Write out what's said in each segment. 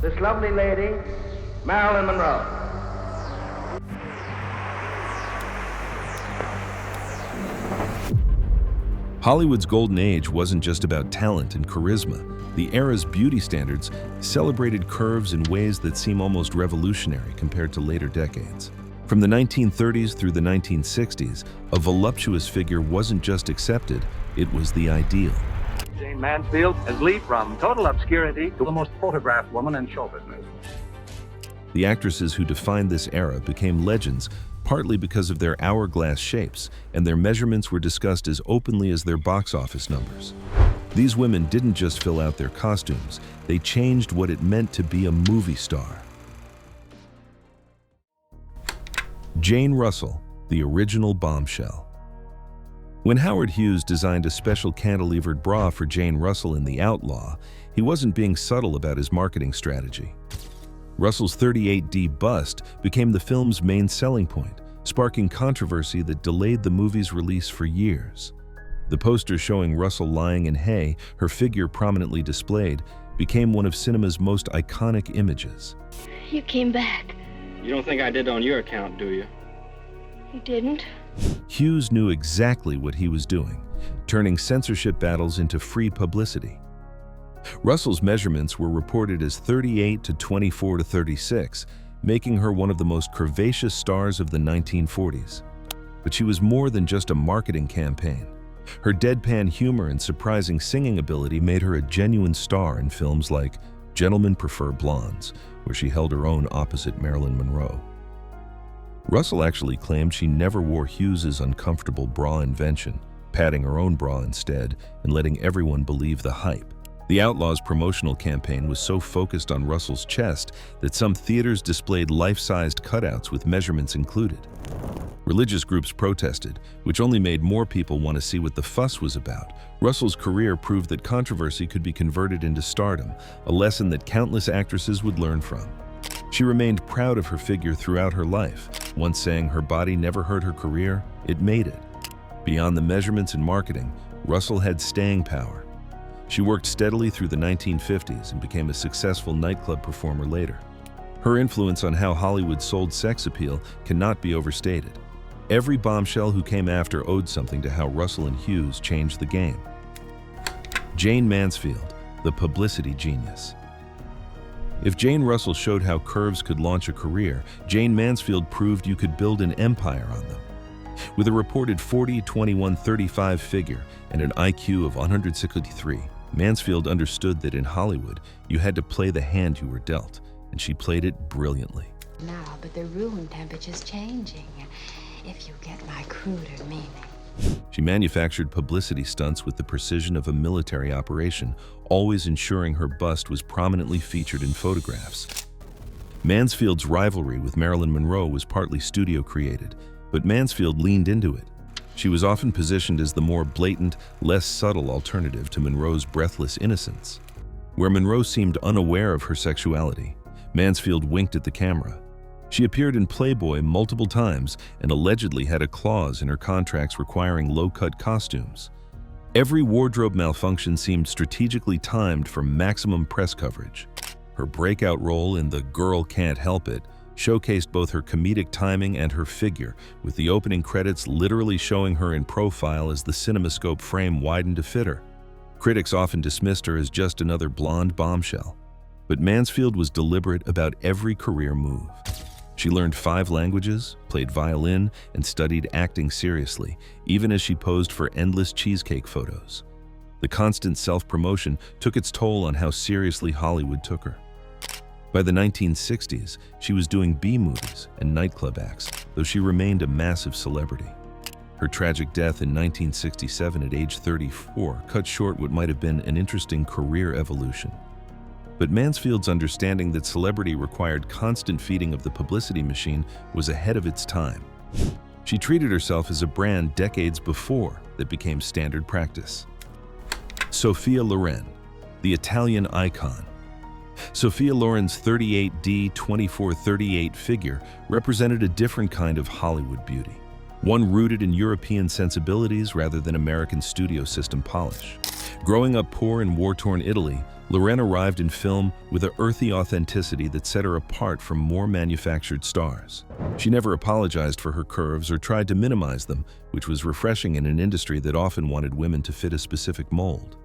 this lovely lady, Marilyn Monroe. Hollywood's golden age wasn't just about talent and charisma. The era's beauty standards celebrated curves in ways that seem almost revolutionary compared to later decades. From the 1930s through the 1960s, a voluptuous figure wasn't just accepted, it was the ideal. Jane Mansfield has leaped from total obscurity to the most photographed woman in show business. The actresses who defined this era became legends partly because of their hourglass shapes, and their measurements were discussed as openly as their box office numbers. These women didn't just fill out their costumes, they changed what it meant to be a movie star. Jane Russell, the original bombshell. When Howard Hughes designed a special cantilevered bra for Jane Russell in The Outlaw, he wasn't being subtle about his marketing strategy. Russell's 38D bust became the film's main selling point, sparking controversy that delayed the movie's release for years. The poster showing Russell lying in hay, her figure prominently displayed, became one of cinema's most iconic images. You came back. You don't think I did on your account, do you? You didn't? Hughes knew exactly what he was doing, turning censorship battles into free publicity. Russell's measurements were reported as 38 to 24 to 36, making her one of the most curvaceous stars of the 1940s. But she was more than just a marketing campaign. Her deadpan humor and surprising singing ability made her a genuine star in films like Gentlemen Prefer Blondes, where she held her own opposite Marilyn Monroe. Russell actually claimed she never wore Hughes's uncomfortable bra invention, padding her own bra instead and letting everyone believe the hype. The Outlaw's promotional campaign was so focused on Russell's chest that some theaters displayed life-sized cutouts with measurements included. Religious groups protested, which only made more people want to see what the fuss was about. Russell's career proved that controversy could be converted into stardom, a lesson that countless actresses would learn from. She remained proud of her figure throughout her life, once saying her body never hurt her career, it made it. Beyond the measurements and marketing, Russell had staying power. She worked steadily through the 1950s and became a successful nightclub performer later. Her influence on how Hollywood sold sex appeal cannot be overstated. Every bombshell who came after owed something to how Russell and Hughes changed the game. Jane Mansfield, the publicity genius. If Jane Russell showed how curves could launch a career, Jane Mansfield proved you could build an empire on them. With a reported 40-21-35 figure and an IQ of 163, Mansfield understood that in Hollywood, you had to play the hand you were dealt, and she played it brilliantly. Now, but the room temperature's changing, if you get my cruder meaning. She manufactured publicity stunts with the precision of a military operation, always ensuring her bust was prominently featured in photographs. Mansfield's rivalry with Marilyn Monroe was partly studio-created, but Mansfield leaned into it. She was often positioned as the more blatant, less subtle alternative to Monroe's breathless innocence. Where Monroe seemed unaware of her sexuality, Mansfield winked at the camera. She appeared in Playboy multiple times and allegedly had a clause in her contracts requiring low-cut costumes. Every wardrobe malfunction seemed strategically timed for maximum press coverage. Her breakout role in The Girl Can't Help It showcased both her comedic timing and her figure, with the opening credits literally showing her in profile as the CinemaScope frame widened to fit her. Critics often dismissed her as just another blonde bombshell, but Mansfield was deliberate about every career move. She learned 5 languages, played violin, and studied acting seriously, even as she posed for endless cheesecake photos. The constant self-promotion took its toll on how seriously Hollywood took her. By the 1960s, she was doing B-movies and nightclub acts, though she remained a massive celebrity. Her tragic death in 1967 at age 34 cut short what might have been an interesting career evolution. But Mansfield's understanding that celebrity required constant feeding of the publicity machine was ahead of its time. She treated herself as a brand decades before that became standard practice. Sophia Loren, the Italian icon. Sophia Loren's 38D 2438 figure represented a different kind of Hollywood beauty. one rooted in European sensibilities rather than American studio system polish. Growing up poor in war-torn Italy, Loren arrived in film with an earthy authenticity that set her apart from more manufactured stars. She never apologized for her curves or tried to minimize them, which was refreshing in an industry that often wanted women to fit a specific mold.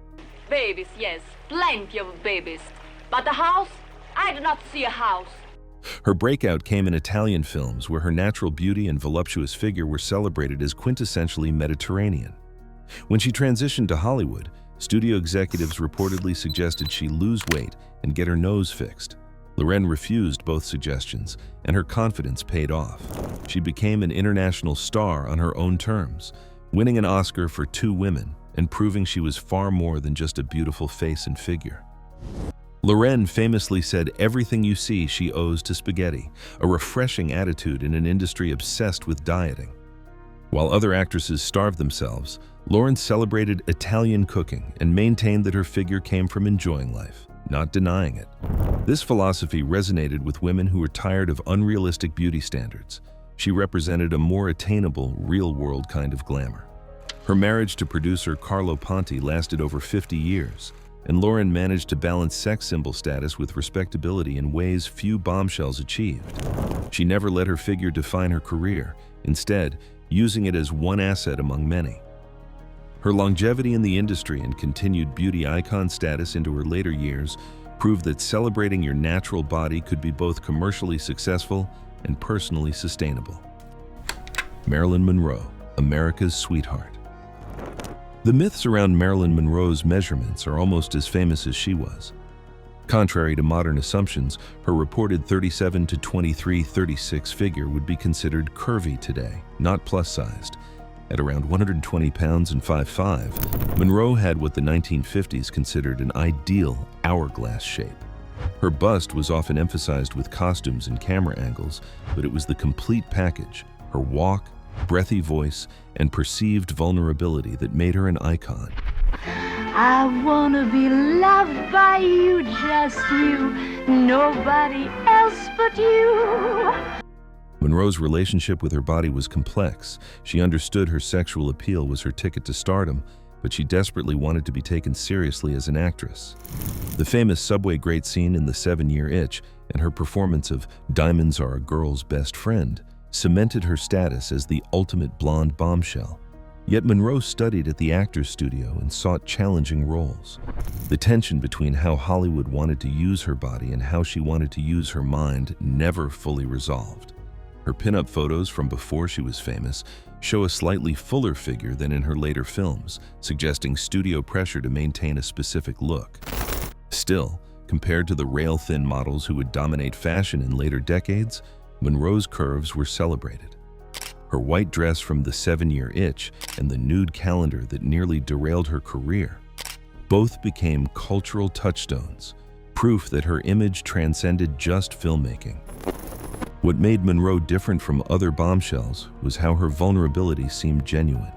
Babies, yes, plenty of babies. But a house? I do not see a house. Her breakout came in Italian films where her natural beauty and voluptuous figure were celebrated as quintessentially Mediterranean. When she transitioned to Hollywood, studio executives reportedly suggested she lose weight and get her nose fixed. Loren refused both suggestions, and her confidence paid off. She became an international star on her own terms, winning an Oscar for 2 women and proving she was far more than just a beautiful face and figure. Loren famously said everything you see she owes to spaghetti, a refreshing attitude in an industry obsessed with dieting. While other actresses starved themselves, Loren celebrated Italian cooking and maintained that her figure came from enjoying life, not denying it. This philosophy resonated with women who were tired of unrealistic beauty standards. She represented a more attainable, real-world kind of glamour. Her marriage to producer Carlo Ponti lasted over 50 years, and Loren managed to balance sex symbol status with respectability in ways few bombshells achieved. She never let her figure define her career, instead, using it as one asset among many. Her longevity in the industry and continued beauty icon status into her later years proved that celebrating your natural body could be both commercially successful and personally sustainable. Marilyn Monroe, America's sweetheart. The myths around Marilyn Monroe's measurements are almost as famous as she was. Contrary to modern assumptions, her reported 37 to 23-36 figure would be considered curvy today, not plus-sized. At around 120 pounds and 5'5", Monroe had what the 1950s considered an ideal hourglass shape. Her bust was often emphasized with costumes and camera angles, but it was the complete package, her walk, breathy voice, and perceived vulnerability that made her an icon. I wanna be loved by you, just you, nobody else but you. Monroe's relationship with her body was complex. She understood her sexual appeal was her ticket to stardom, but she desperately wanted to be taken seriously as an actress. The famous subway grate scene in The 7-Year Itch and her performance of Diamonds Are a Girl's Best Friend cemented her status as the ultimate blonde bombshell. Yet Monroe studied at the Actors Studio and sought challenging roles. The tension between how Hollywood wanted to use her body and how she wanted to use her mind never fully resolved. Her pinup photos from before she was famous show a slightly fuller figure than in her later films, suggesting studio pressure to maintain a specific look. Still, compared to the rail-thin models who would dominate fashion in later decades, Monroe's curves were celebrated. Her white dress from The 7-Year Itch and the nude calendar that nearly derailed her career both became cultural touchstones, proof that her image transcended just filmmaking. What made Monroe different from other bombshells was how her vulnerability seemed genuine.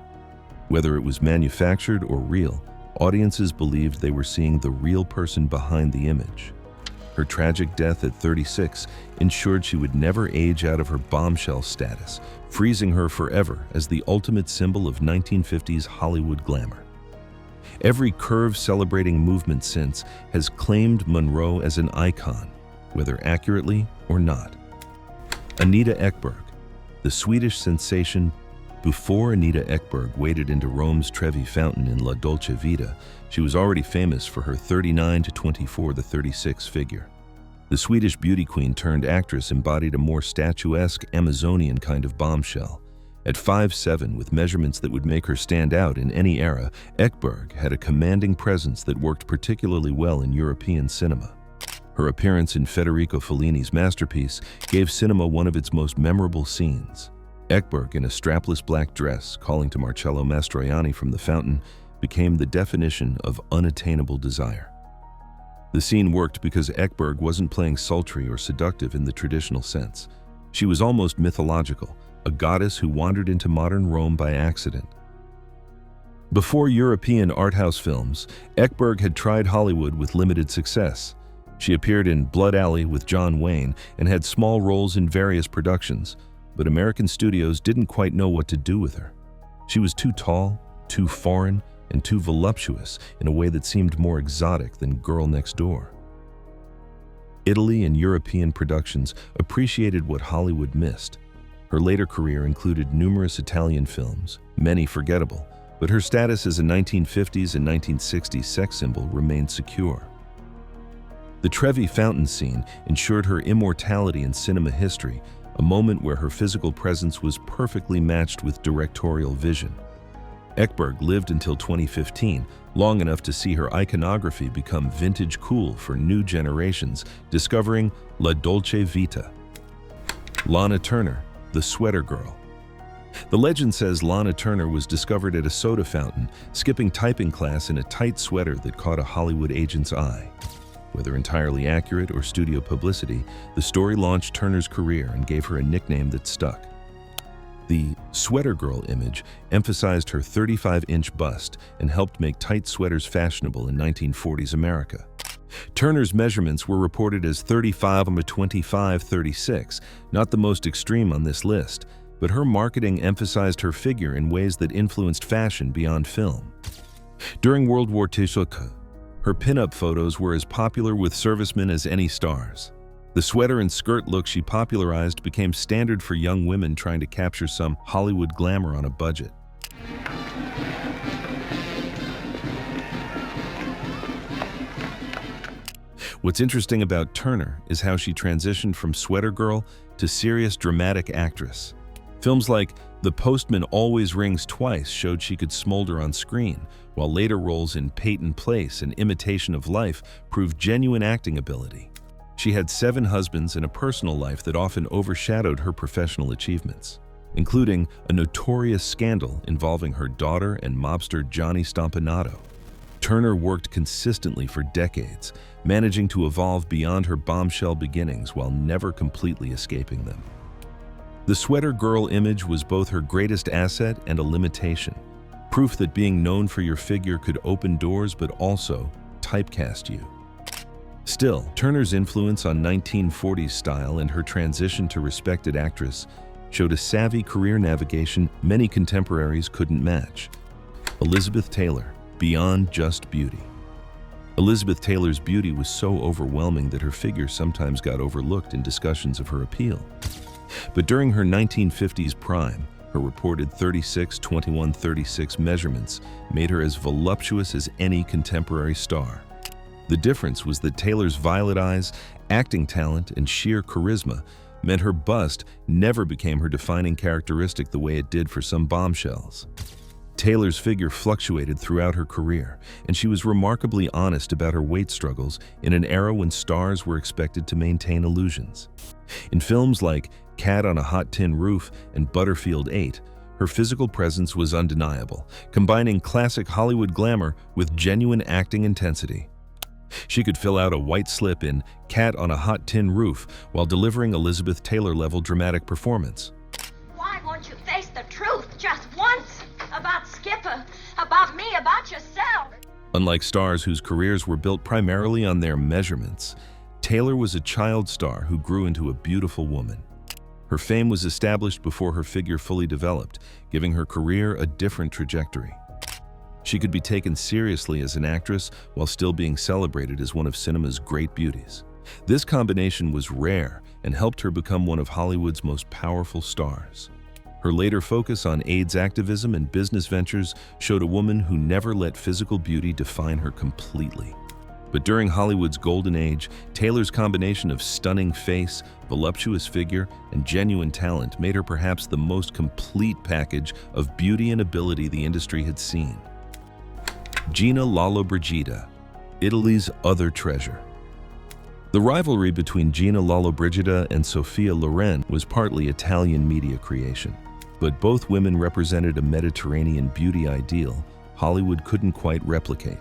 Whether it was manufactured or real, audiences believed they were seeing the real person behind the image. Her tragic death at 36 ensured she would never age out of her bombshell status, freezing her forever as the ultimate symbol of 1950s Hollywood glamour. Every curve-celebrating movement since has claimed Monroe as an icon, whether accurately or not. Anita Ekberg, the Swedish sensation. Before Anita Ekberg waded into Rome's Trevi Fountain in La Dolce Vita, she was already famous for her 39 to 24 to 36 figure. The Swedish beauty queen turned actress embodied a more statuesque Amazonian kind of bombshell. At 5'7", with measurements that would make her stand out in any era, Ekberg had a commanding presence that worked particularly well in European cinema. Her appearance in Federico Fellini's masterpiece gave cinema one of its most memorable scenes. Ekberg, in a strapless black dress, calling to Marcello Mastroianni from the fountain, became the definition of unattainable desire. The scene worked because Ekberg wasn't playing sultry or seductive in the traditional sense. She was almost mythological, a goddess who wandered into modern Rome by accident. Before European art house films, Ekberg had tried Hollywood with limited success. She appeared in Blood Alley with John Wayne and had small roles in various productions, but American studios didn't quite know what to do with her. She was too tall, too foreign, and too voluptuous in a way that seemed more exotic than Girl Next Door. Italy and European productions appreciated what Hollywood missed. Her later career included numerous Italian films, many forgettable, but her status as a 1950s and 1960s sex symbol remained secure. The Trevi Fountain scene ensured her immortality in cinema history, a moment where her physical presence was perfectly matched with directorial vision. Ekberg lived until 2015, long enough to see her iconography become vintage cool for new generations, discovering La Dolce Vita. Lana Turner, the Sweater Girl. The legend says Lana Turner was discovered at a soda fountain, skipping typing class in a tight sweater that caught a Hollywood agent's eye. Whether entirely accurate or studio publicity, the story launched Turner's career and gave her a nickname that stuck. The Sweater Girl image emphasized her 35-inch bust and helped make tight sweaters fashionable in 1940s America. Turner's measurements were reported as 35-25-36, not the most extreme on this list, but her marketing emphasized her figure in ways that influenced fashion beyond film. During World War II, her pinup photos were as popular with servicemen as any stars. The sweater and skirt look she popularized became standard for young women trying to capture some Hollywood glamour on a budget. What's interesting about Turner is how she transitioned from sweater girl to serious dramatic actress. Films like The Postman Always Rings Twice showed she could smolder on screen, while later roles in Peyton Place and Imitation of Life proved genuine acting ability. She had 7 husbands and a personal life that often overshadowed her professional achievements, including a notorious scandal involving her daughter and mobster Johnny Stompanato. Turner worked consistently for decades, managing to evolve beyond her bombshell beginnings while never completely escaping them. The Sweater Girl image was both her greatest asset and a limitation, proof that being known for your figure could open doors but also typecast you. Still, Turner's influence on 1940s style and her transition to respected actress showed a savvy career navigation many contemporaries couldn't match. Elizabeth Taylor, beyond just beauty. Elizabeth Taylor's beauty was so overwhelming that her figure sometimes got overlooked in discussions of her appeal. But during her 1950s prime, her reported 36-21-36 measurements made her as voluptuous as any contemporary star. The difference was that Taylor's violet eyes, acting talent, and sheer charisma meant her bust never became her defining characteristic the way it did for some bombshells. Taylor's figure fluctuated throughout her career, and she was remarkably honest about her weight struggles in an era when stars were expected to maintain illusions. In films like Cat on a Hot Tin Roof and Butterfield 8, her physical presence was undeniable, combining classic Hollywood glamour with genuine acting intensity. She could fill out a white slip in Cat on a Hot Tin Roof while delivering Elizabeth Taylor-level dramatic performance. Why won't you face the truth just once? About Skipper, about me, about yourself. Unlike stars whose careers were built primarily on their measurements, Taylor was a child star who grew into a beautiful woman. Her fame was established before her figure fully developed, giving her career a different trajectory. She could be taken seriously as an actress while still being celebrated as one of cinema's great beauties. This combination was rare and helped her become one of Hollywood's most powerful stars. Her later focus on AIDS activism and business ventures showed a woman who never let physical beauty define her completely. But during Hollywood's golden age, Taylor's combination of stunning face, voluptuous figure, and genuine talent made her perhaps the most complete package of beauty and ability the industry had seen. Gina Lollobrigida, Italy's other treasure. The rivalry between Gina Lollobrigida and Sophia Loren was partly Italian media creation, but both women represented a Mediterranean beauty ideal Hollywood couldn't quite replicate.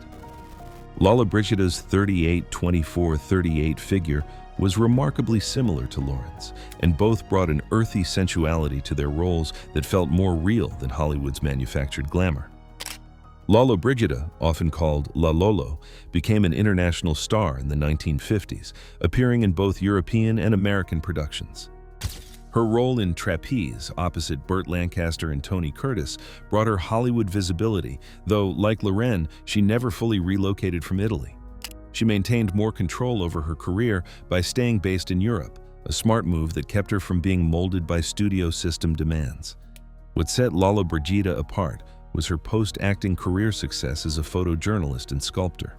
Lollobrigida's 38-24-38 figure was remarkably similar to Loren's, and both brought an earthy sensuality to their roles that felt more real than Hollywood's manufactured glamour. Lollobrigida, often called La Lolo, became an international star in the 1950s, appearing in both European and American productions. Her role in Trapeze, opposite Burt Lancaster and Tony Curtis, brought her Hollywood visibility, though, like Loren, she never fully relocated from Italy. She maintained more control over her career by staying based in Europe, a smart move that kept her from being molded by studio system demands. What set Lalla Brigida apart was her post-acting career success as a photojournalist and sculptor.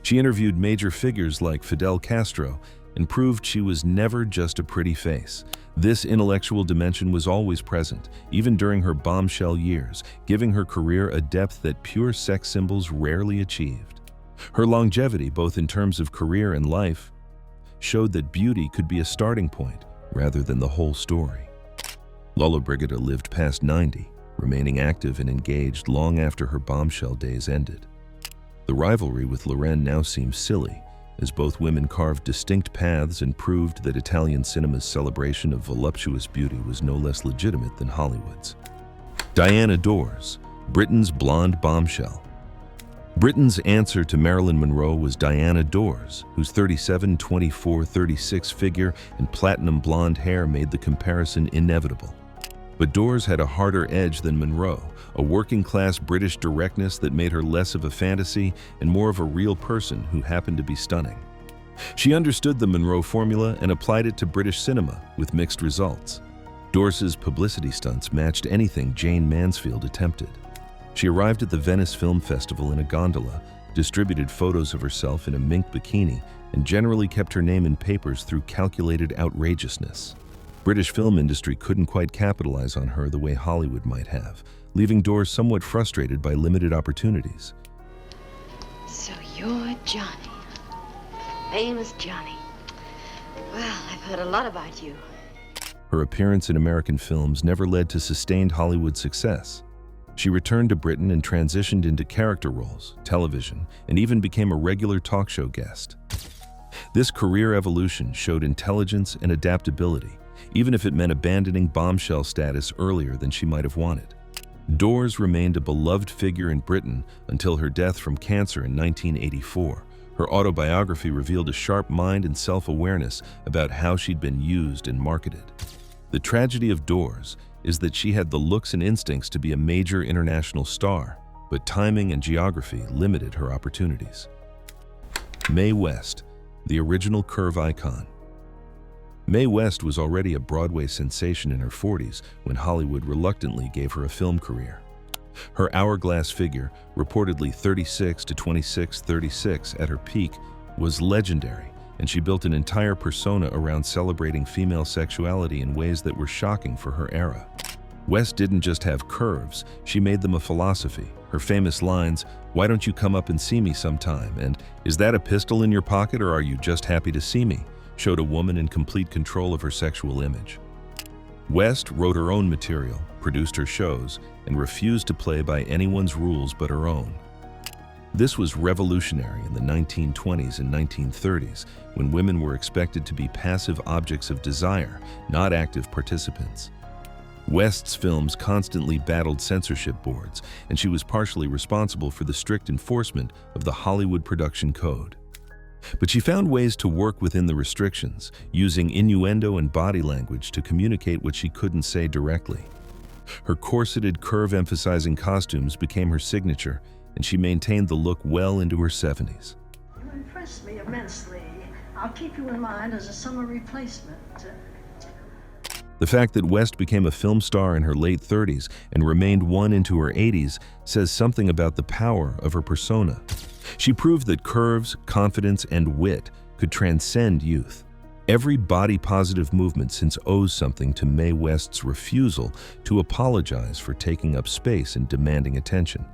She interviewed major figures like Fidel Castro and proved she was never just a pretty face. This intellectual dimension was always present, even during her bombshell years, giving her career a depth that pure sex symbols rarely achieved. Her longevity, both in terms of career and life, showed that beauty could be a starting point rather than the whole story. Lalla Brigida lived past 90, remaining active and engaged long after her bombshell days ended. The rivalry with Loren now seems silly, as both women carved distinct paths and proved that Italian cinema's celebration of voluptuous beauty was no less legitimate than Hollywood's. Diana Dors, Britain's blonde bombshell. Britain's answer to Marilyn Monroe was Diana Dors, whose 37, 24, 36 figure and platinum blonde hair made the comparison inevitable. But Dors had a harder edge than Monroe, a working-class British directness that made her less of a fantasy and more of a real person who happened to be stunning. She understood the Monroe formula and applied it to British cinema with mixed results. Dors's publicity stunts matched anything Jane Mansfield attempted. She arrived at the Venice Film Festival in a gondola, distributed photos of herself in a mink bikini, and generally kept her name in papers through calculated outrageousness. British film industry couldn't quite capitalize on her the way Hollywood might have, leaving Dors somewhat frustrated by limited opportunities. So you're Johnny. Famous Johnny. Well, I've heard a lot about you. Her appearance in American films never led to sustained Hollywood success. She returned to Britain and transitioned into character roles, television, and even became a regular talk show guest. This career evolution showed intelligence and adaptability, even if it meant abandoning bombshell status earlier than she might have wanted. Dors remained a beloved figure in Britain until her death from cancer in 1984. Her autobiography revealed a sharp mind and self-awareness about how she'd been used and marketed. The tragedy of Dors is that she had the looks and instincts to be a major international star, but timing and geography limited her opportunities. Mae West, the original curve icon. Mae West was already a Broadway sensation in her 40s when Hollywood reluctantly gave her a film career. Her hourglass figure, reportedly 36 to 26, 36 at her peak, was legendary, and she built an entire persona around celebrating female sexuality in ways that were shocking for her era. West didn't just have curves, she made them a philosophy. Her famous lines, "Why don't you come up and see me sometime?" and "Is that a pistol in your pocket or are you just happy to see me?" showed a woman in complete control of her sexual image. West wrote her own material, produced her shows, and refused to play by anyone's rules but her own. This was revolutionary in the 1920s and 1930s, when women were expected to be passive objects of desire, not active participants. West's films constantly battled censorship boards, and she was partially responsible for the strict enforcement of the Hollywood production code. But she found ways to work within the restrictions, using innuendo and body language to communicate what she couldn't say directly. Her corseted, curve-emphasizing costumes became her signature, and she maintained the look well into her 70s. You impress me immensely. I'll keep you in mind as a summer replacement. The fact that West became a film star in her late 30s and remained one into her 80s says something about the power of her persona. She proved that curves, confidence, and wit could transcend youth. Every body-positive movement since owes something to Mae West's refusal to apologize for taking up space and demanding attention.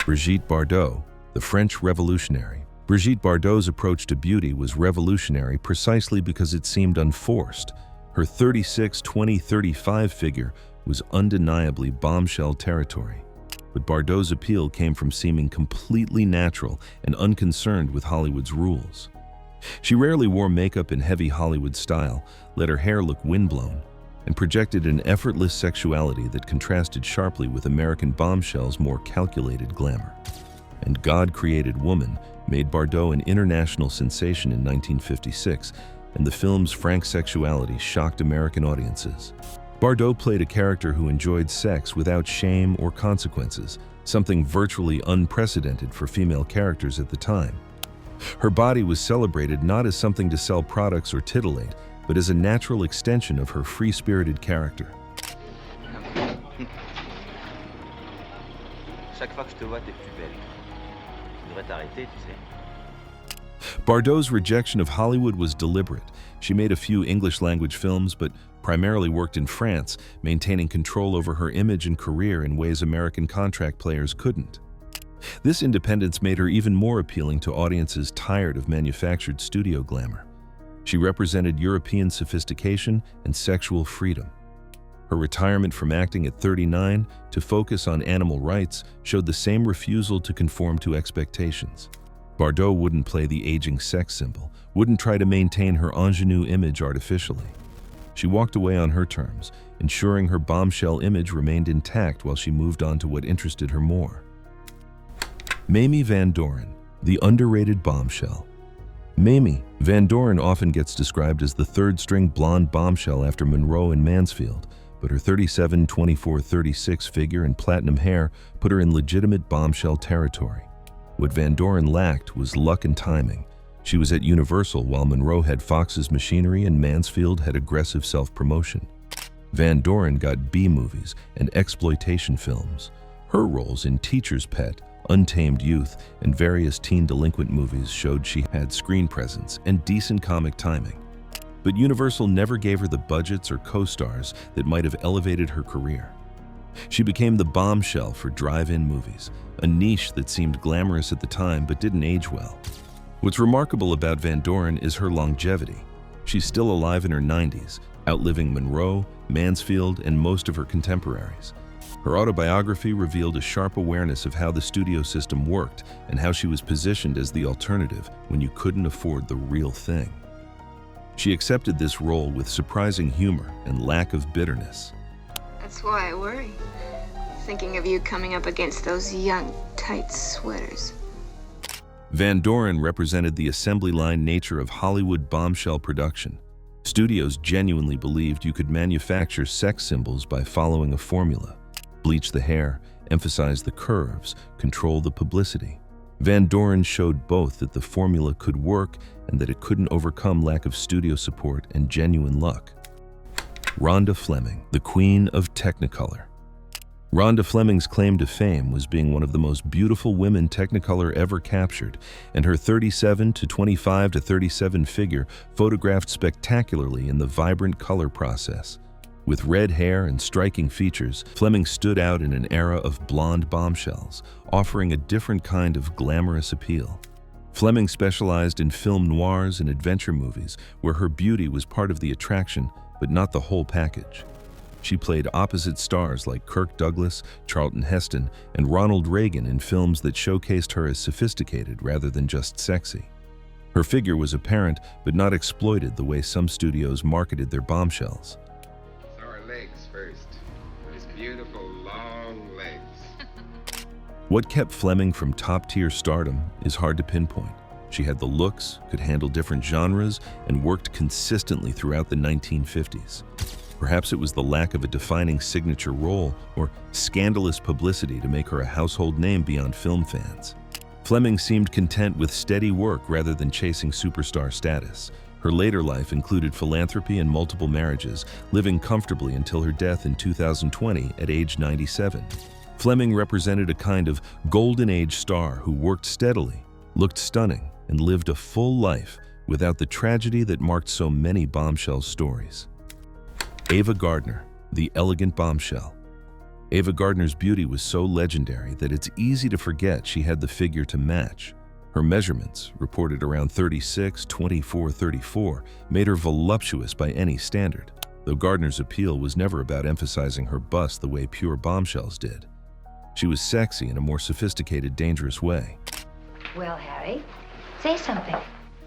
Brigitte Bardot, the French revolutionary. Brigitte Bardot's approach to beauty was revolutionary precisely because it seemed unforced. Her 36, 20, 35 figure was undeniably bombshell territory. But Bardot's appeal came from seeming completely natural and unconcerned with Hollywood's rules. She rarely wore makeup in heavy Hollywood style, let her hair look windblown, and projected an effortless sexuality that contrasted sharply with American bombshell's more calculated glamour. And God-created woman made Bardot an international sensation in 1956, and the film's frank sexuality shocked American audiences. Bardot played a character who enjoyed sex without shame or consequences, something virtually unprecedented for female characters at the time. Her body was celebrated not as something to sell products or titillate, but as a natural extension of her free-spirited character. Chaque fois que je te vois, t'es plus belle. Tu devrais t'arrêter, tu sais. Bardot's rejection of Hollywood was deliberate. She made a few English-language films, but primarily worked in France, maintaining control over her image and career in ways American contract players couldn't. This independence made her even more appealing to audiences tired of manufactured studio glamour. She represented European sophistication and sexual freedom. Her retirement from acting at 39 to focus on animal rights showed the same refusal to conform to expectations. Bardot wouldn't play the aging sex symbol, wouldn't try to maintain her ingenue image artificially. She walked away on her terms, ensuring her bombshell image remained intact while she moved on to what interested her more. Mamie Van Doren, the underrated bombshell. Mamie Van Doren often gets described as the third-string blonde bombshell after Monroe and Mansfield, but her 37, 24, 36 figure and platinum hair put her in legitimate bombshell territory. What Van Doren lacked was luck and timing. She was at Universal while Monroe had Fox's machinery and Mansfield had aggressive self-promotion. Van Doren got B-movies and exploitation films. Her roles in Teacher's Pet, Untamed Youth, and various teen delinquent movies showed she had screen presence and decent comic timing. But Universal never gave her the budgets or co-stars that might have elevated her career. She became the bombshell for drive-in movies, a niche that seemed glamorous at the time but didn't age well. What's remarkable about Van Doren is her longevity. She's still alive in her 90s, outliving Monroe, Mansfield, and most of her contemporaries. Her autobiography revealed a sharp awareness of how the studio system worked and how she was positioned as the alternative when you couldn't afford the real thing. She accepted this role with surprising humor and lack of bitterness. That's why I worry. Thinking of you coming up against those young, tight sweaters. Van Doren represented the assembly line nature of Hollywood bombshell production. Studios genuinely believed you could manufacture sex symbols by following a formula. Bleach the hair, emphasize the curves, control the publicity. Van Doren showed both that the formula could work and that it couldn't overcome lack of studio support and genuine luck. Rhonda Fleming, the queen of Technicolor. Rhonda Fleming's claim to fame was being one of the most beautiful women Technicolor ever captured, and her 37 to 25 to 37 figure photographed spectacularly in the vibrant color process. With red hair and striking features, Fleming stood out in an era of blonde bombshells, offering a different kind of glamorous appeal. Fleming specialized in film noirs and adventure movies, where her beauty was part of the attraction, but not the whole package. She played opposite stars like Kirk Douglas, Charlton Heston, and Ronald Reagan in films that showcased her as sophisticated rather than just sexy. Her figure was apparent, but not exploited the way some studios marketed their bombshells. Legs first. Those beautiful long legs. What kept Fleming from top-tier stardom is hard to pinpoint. She had the looks, could handle different genres, and worked consistently throughout the 1950s. Perhaps it was the lack of a defining signature role or scandalous publicity to make her a household name beyond film fans. Fleming seemed content with steady work rather than chasing superstar status. Her later life included philanthropy and multiple marriages, living comfortably until her death in 2020 at age 97. Fleming represented a kind of golden age star who worked steadily, looked stunning, and lived a full life without the tragedy that marked so many bombshell stories. Ava Gardner, the elegant bombshell. Ava Gardner's beauty was so legendary that it's easy to forget she had the figure to match. Her measurements, reported around 36, 24, 34, made her voluptuous by any standard, though Gardner's appeal was never about emphasizing her bust the way pure bombshells did. She was sexy in a more sophisticated, dangerous way. Well, Harry, say something.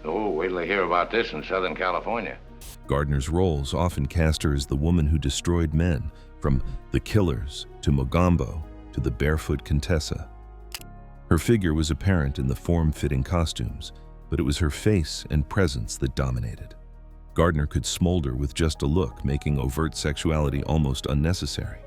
Oh, wait till they hear about this in Southern California. Gardner's roles often cast her as the woman who destroyed men, from The Killers to Mogambo to the Barefoot Contessa. Her figure was apparent in the form-fitting costumes, but it was her face and presence that dominated. Gardner could smolder with just a look, making overt sexuality almost unnecessary.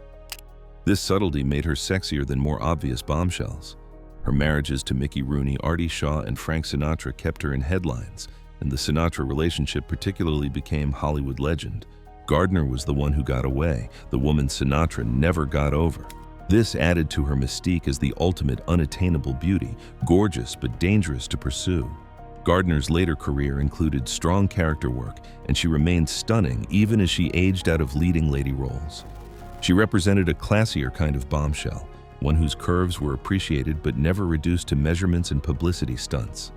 This subtlety made her sexier than more obvious bombshells. Her marriages to Mickey Rooney, Artie Shaw, and Frank Sinatra kept her in headlines, and the Sinatra relationship particularly became Hollywood legend. Gardner was the one who got away, the woman Sinatra never got over. This added to her mystique as the ultimate unattainable beauty, gorgeous but dangerous to pursue. Gardner's later career included strong character work, and she remained stunning even as she aged out of leading lady roles. She represented a classier kind of bombshell, one whose curves were appreciated but never reduced to measurements and publicity stunts.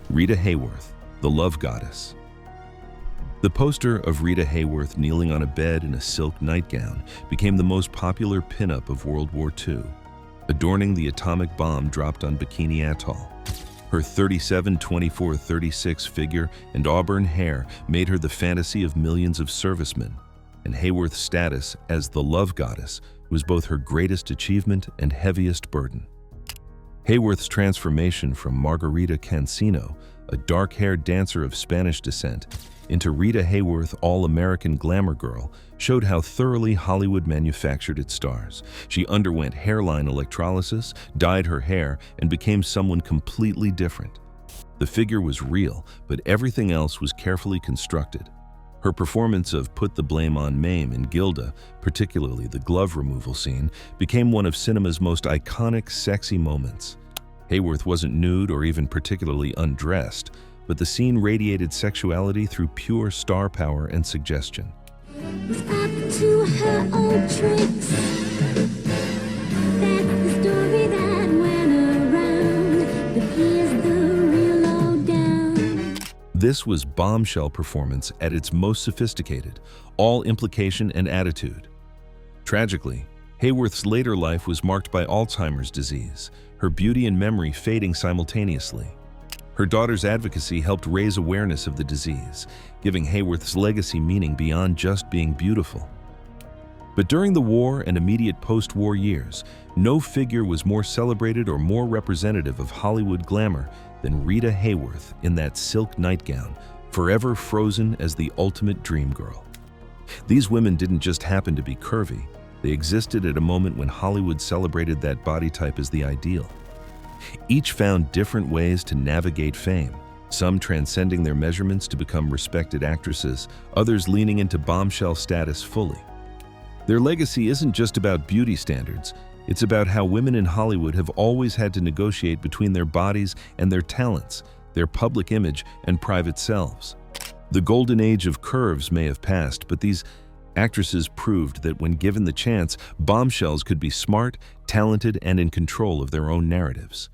Rita Hayworth, the love goddess. The poster of Rita Hayworth kneeling on a bed in a silk nightgown became the most popular pinup of World War II, adorning the atomic bomb dropped on Bikini Atoll. Her 37-24-36 figure and auburn hair made her the fantasy of millions of servicemen, and Hayworth's status as the love goddess was both her greatest achievement and heaviest burden. Hayworth's transformation from Margarita Cancino, a dark-haired dancer of Spanish descent, into Rita Hayworth, all-American glamour girl, showed how thoroughly Hollywood manufactured its stars. She underwent hairline electrolysis, dyed her hair, and became someone completely different. The figure was real, but everything else was carefully constructed. Her performance of Put the Blame on Mame in Gilda, particularly the glove removal scene, became one of cinema's most iconic, sexy moments. Hayworth wasn't nude or even particularly undressed, but the scene radiated sexuality through pure star power and suggestion. Was up to her old tricks. That's the story that went around. But here's the real lowdown. This was bombshell performance at its most sophisticated, all implication and attitude. Tragically, Hayworth's later life was marked by Alzheimer's disease, her beauty and memory fading simultaneously. Her daughter's advocacy helped raise awareness of the disease, giving Hayworth's legacy meaning beyond just being beautiful. But during the war and immediate post-war years, no figure was more celebrated or more representative of Hollywood glamour than Rita Hayworth in that silk nightgown, forever frozen as the ultimate dream girl. These women didn't just happen to be curvy, they existed at a moment when Hollywood celebrated that body type as the ideal. Each found different ways to navigate fame, some transcending their measurements to become respected actresses, others leaning into bombshell status fully. Their legacy isn't just about beauty standards, it's about how women in Hollywood have always had to negotiate between their bodies and their talents, their public image and private selves. The golden age of curves may have passed, but these actresses proved that when given the chance, bombshells could be smart, talented, and in control of their own narratives.